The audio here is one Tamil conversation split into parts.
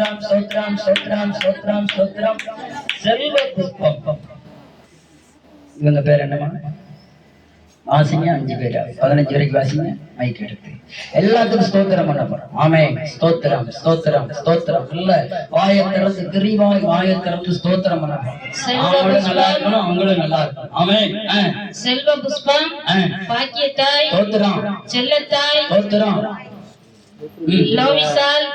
ஸ்தோத்திரம் ஸ்தோத்திரம் ஸ்தோத்திரம் ஸ்தோத்திரம். செல்வ புஷ்பம். இவங்க பேர் என்னமா? வாசிங்க 5 பேர் 15 வரைக்கும் வாசிங்க. மைக் எடுத்து எல்லாத்துக்கும் ஸ்தோத்திரம் பண்ண போறோம். ஆமே. ஸ்தோத்திரம் ஸ்தோத்திரம் ஸ்தோத்திரம். இல்ல வாயை திறந்து விரிவாய் வாயை திறந்து ஸ்தோத்திரம் பண்ண போறோம். அவங்களும் நல்லா இருக்கணும், அவங்களும் நல்லா இருக்கணும். ஆமே. செல்வ புஷ்பம், பாக்கியத்தாய், ஸ்தோத்திரம், செல்லத்தாய், ஸ்தோத்திரம், லோவிசால்,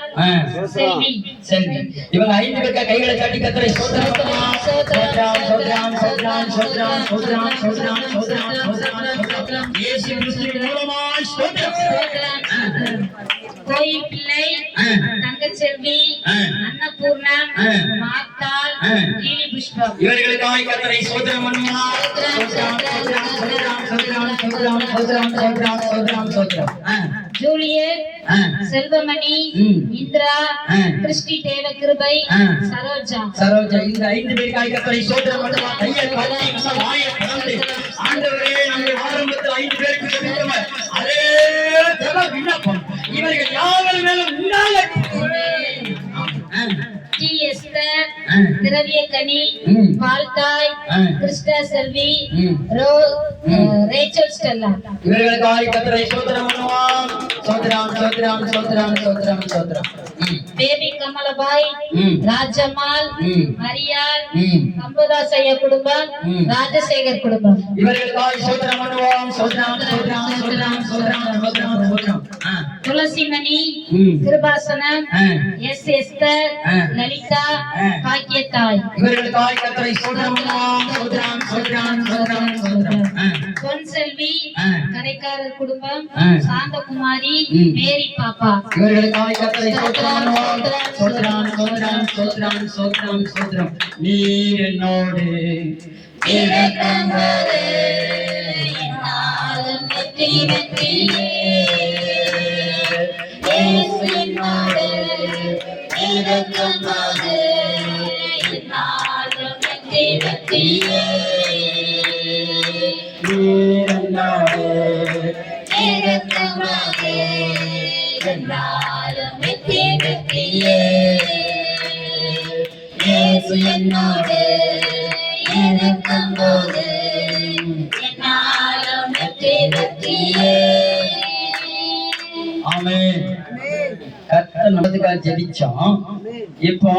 செல்வி. செல்வி. இவங்க 5 பேருக்கு கைகளை தட்டி கர்த்தரை ஸ்தோத்திரம் பண்ணலாம். ஸ்தோத்திரம் ஸ்தோத்திரம் ஸ்தோத்திரம் ஸ்தோத்திரம் ஸ்தோத்திரம் ஸ்தோத்திரம் ஸ்தோத்திரம் ஸ்தோத்திரம். இயேசு கிறிஸ்துவின் மூலமாய் ஸ்தோத்திரம். கோயில் பிள்ளை, தங்கச்செல்வி, அன்னபூர்ணம், மாத்தாள், கீழி புஷ்பம். இவர்களுக்காய் கர்த்தரை ஸ்தோத்திரம் பண்ணலாம். ஸ்தோத்திரம் ஸ்தோத்திரம் ஸ்தோத்திரம் ஸ்தோத்திரம் ஸ்தோத்திரம் ஸ்தோத்திரம் ஸ்தோத்திரம் ஸ்தோத்திரம் ஸ்தோத்திரம். ஜூலியட், செல்வமணி, இந்திரா, கிறிஸ்டி தேவ கிருபை, சரோஜா. சரோஜா. இந்த 5 பேருக்காய் கர்த்தரை ஸ்தோத்திரம் பண்ணலாம். கையை தட்டி வாயை திறந்து ஆண்டவரே நாங்கள் ஆரம்பத்தில் 5 பேருக்கு ஜெபித்தோம். அதே ஜெப விண்ணப்பம் இவர்கள் யாவர் மேலும் டி எஸ்தர், திரவியக்கனி, பால்தாய், கிறிஸ்டா செல்வி, ரேச்சல் ஸ்டெல்லா. இவர்களுக்காய் கர்த்தரை ஸ்தோத்திரம் பண்ணுவோம். ஸ்தோத்திரம் ஸ்தோத்திரம் ஸ்தோத்திரம் ஸ்தோத்திரம் ஸ்தோத்திரம். பேபி கமலபாய், ராஜம்மாள், மரியாள், கம்பதாசைய குடும்பம், ராஜசேகர் குடும்பம். இவர்களுக்காய் ஸ்தோத்திரம் பண்ணுவோம். ஸ்தோத்திரம் ஸ்தோத்திரம் ஸ்தோத்திரம் ஸ்தோத்திரம் ஸ்தோத்திரம் ஸ்தோத்திரம். Thulasimani, Kirubasanam, S Esther, Lalitha, Bakkiyathai. இவர்களுக்காய் கர்த்தரை ஸ்தோத்திரம் பண்ணுவோம். ஸ்தோத்திரம் ஸ்தோத்திரம் ஸ்தோத்திரம் ஸ்தோத்திரம். பொன்செல்வி, கடைக்காரர் குடும்பம், சாந்தகுமாரி, மேரி பாப்பா. இவர்களுக்காய் கர்த்தரை ஸ்தோத்திரம் பண்ணுவோம். ஸ்தோத்திரம் ஸ்தோத்திரம் ஸ்தோத்திரம் ஸ்தோத்திரம் ஸ்தோத்திரம். நீர் என்னோடு இரக்கமாதே, என்னாலும் வெற்றி வெற்றியே. இயேசு என்னோடு இரக்கமாதே, என்னாலும் வெற்றி வெற்றியே. நீர் என்னோடு இரக்கமாதே, என்னாலும் வெற்றி வெற்றியே. இயேசு என்னோடு இருக்கும்போது என்னாலும் வெற்றி வெற்றியே. ஆமென். கர்த்தர் நமதுக்காக ஜெபிச்சோம். இப்போ